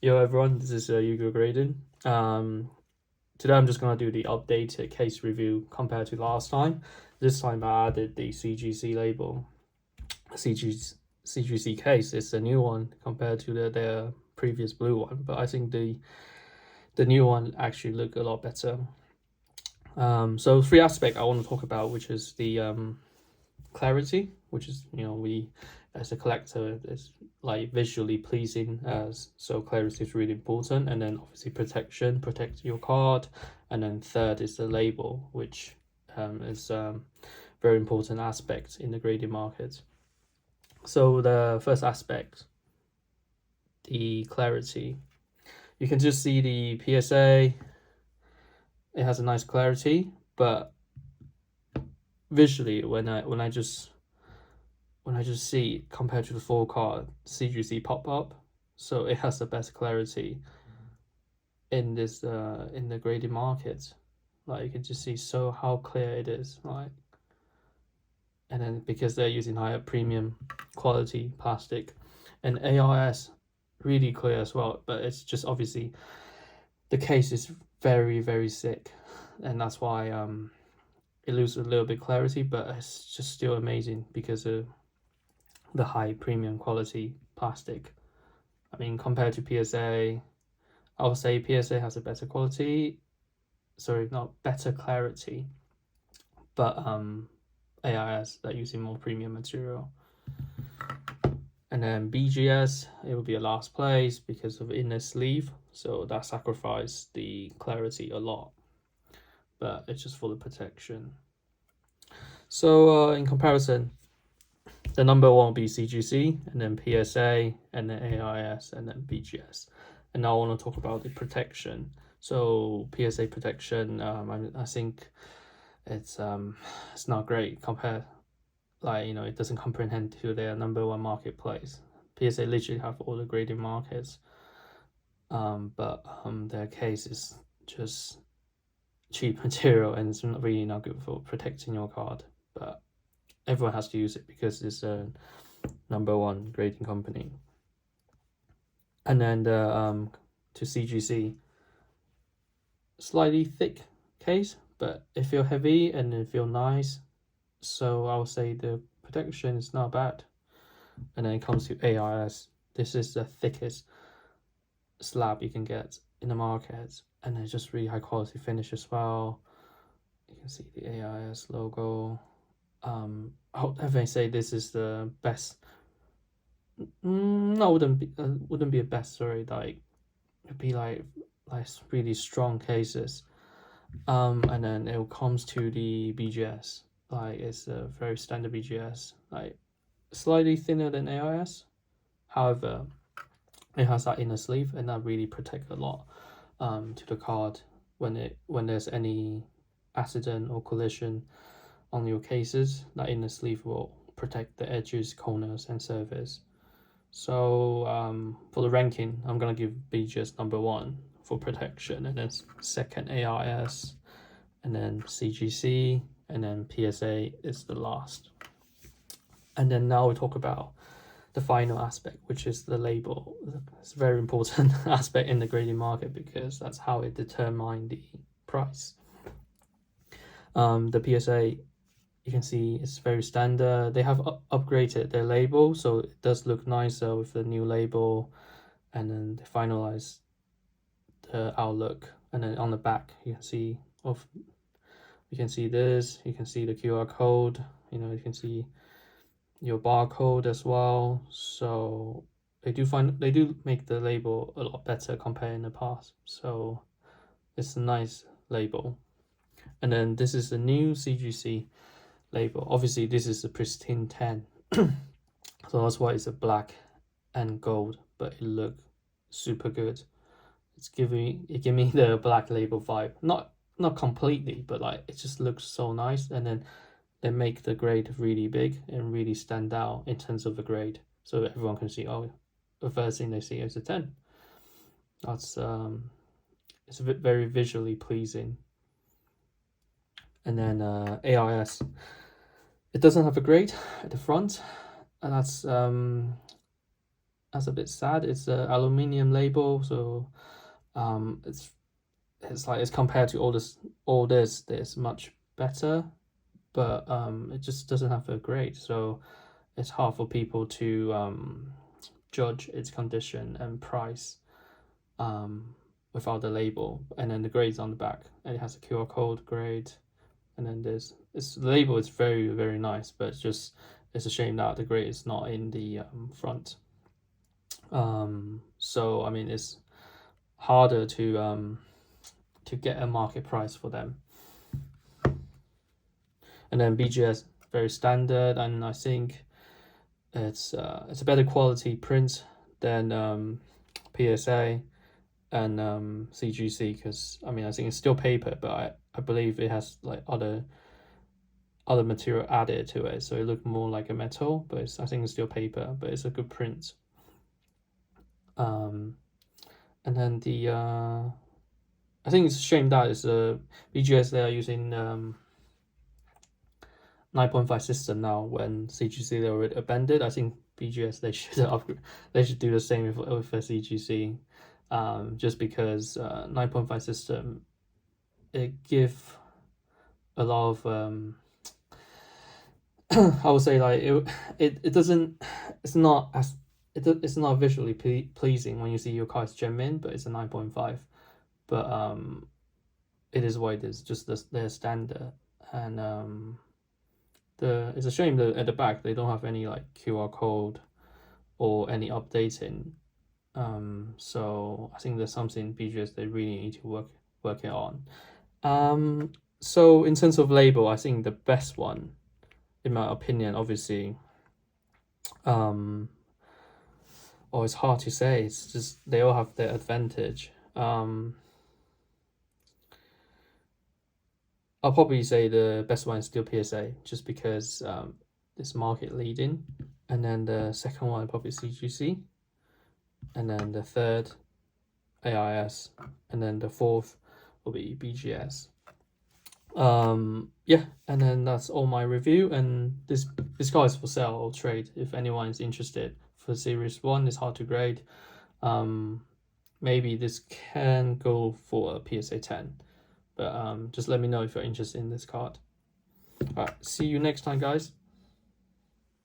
Yo everyone, this is Hugo Graydon. Today I'm just gonna do the updated case review compared to last time. This time I added the CGC label. CGC case is a new one compared to their previous blue one, but I think the new one actually look a lot better. So three aspects I want to talk about, which is the clarity, which is we as a collector is like visually pleasing as so clarity is really important, and then obviously protection, protect your card, and then third is the label, which is very important aspect in the grading market. So the first aspect, the clarity, you can just see the PSA. It has a nice clarity, but visually when I just see compared to the full card, CGC pop up, so it has the best clarity in this in the graded market. Like you can just see so how clear it is, like, and then because they're using higher premium quality plastic, and ARS really clear as well, but it's just obviously the case is very thick, and that's why it loses a little bit clarity, but it's just still amazing because of the high premium quality plastic. I mean, compared to PSA, I would say PSA has a better quality. Sorry, not better clarity, but ARS that using more premium material. And then BGS, it will be a last place because of inner sleeve, so that sacrificed the clarity a lot, but it's just for the protection. So in comparison, the number one will be CGC, and then PSA, and then ARS, and then BGS. And now I want to talk about the protection. So PSA protection, I think it's not great compared, like it doesn't comprehend to their number one marketplace. PSA literally have all the grading markets, but their case is just cheap material and it's not really not good for protecting your card. But everyone has to use it because it's a number one grading company. And then the to CGC, slightly thick case, but it feel heavy and it feel nice. So I would say the protection is not bad. And then it comes to ARS. This is the thickest slab you can get in the market, and it's just really high quality finish as well. You can see the ARS logo. I would definitely say this is the best. No, wouldn't be a best. Sorry, like it'd be like really strong cases. And then it comes to the BGS. Like it's a very standard BGS, like slightly thinner than ARS. However, it has that inner sleeve, and that really protects a lot to the card when there's any accident or collision on your cases. That inner sleeve will protect the edges, corners, and surface. So for the ranking, I'm gonna give BGS number one for protection, and then second ARS, and then CGC, and then PSA is the last. And then now we talk about the final aspect, which is the label. It's a very important aspect in the grading market because that's how it determines the price. The PSA, you can see it's very standard. They have upgraded their label, so it does look nicer with the new label, and then they finalize the outlook. And then on the back, you can see this. You can see the QR code. You can see your barcode as well. So they do make the label a lot better compared in the past. So it's a nice label. And then this is the new CGC label. Obviously this is a pristine 10. So that's why it's a black and gold, but it look super good. It give me the black label vibe. Not completely, but like it just looks so nice. And then they make the grade really big and really stand out in terms of the grade, so everyone can see, oh, the first thing they see is a 10. That's it's a bit very visually pleasing. And then ARS, it doesn't have a grade at the front, and that's that's a bit sad. It's a aluminium label, so it's like it's compared to all this, it's much better, but it just doesn't have a grade, so it's hard for people to judge its condition and price without the label. And then the grade's on the back, and it has a QR code grade, and then the label is very, very nice, but it's a shame that the grade is not in the front. So I mean, it's harder to get a market price for them. And then BGS, very standard, and I think it's a better quality print than PSA and CGC, because I mean, I think it's still paper, but I believe it has like other material added to it, so it looked more like a metal, but I think it's still paper, but it's a good print. And then the I think it's a shame that it's a BGS, they are using 9.5 system now, when CGC they already abandoned. I think BGS they should upgrade, they should do the same with a CGC, just because 9.5 system, it give a lot of I would say like it doesn't, it's not as it's not visually pleasing when you see your car is genuine, but it's a 9.5, but it is what it is, just their standard. And it's a shame that at the back they don't have any like QR code or any updating. So I think there's something BGS they really need to work it on. So in terms of label, I think the best one, in my opinion, obviously, it's hard to say. It's just they all have their advantage. I'll probably say the best one is still PSA, just because it's market leading. And then the second one probably CGC, and then the third ARS, and then the fourth will be BGS. Yeah, and then that's all my review, and this car is for sale or trade if anyone is interested. For Series 1, it's hard to grade. Maybe this can go for a PSA 10, but just let me know if you're interested in this card. All right, see you next time, guys.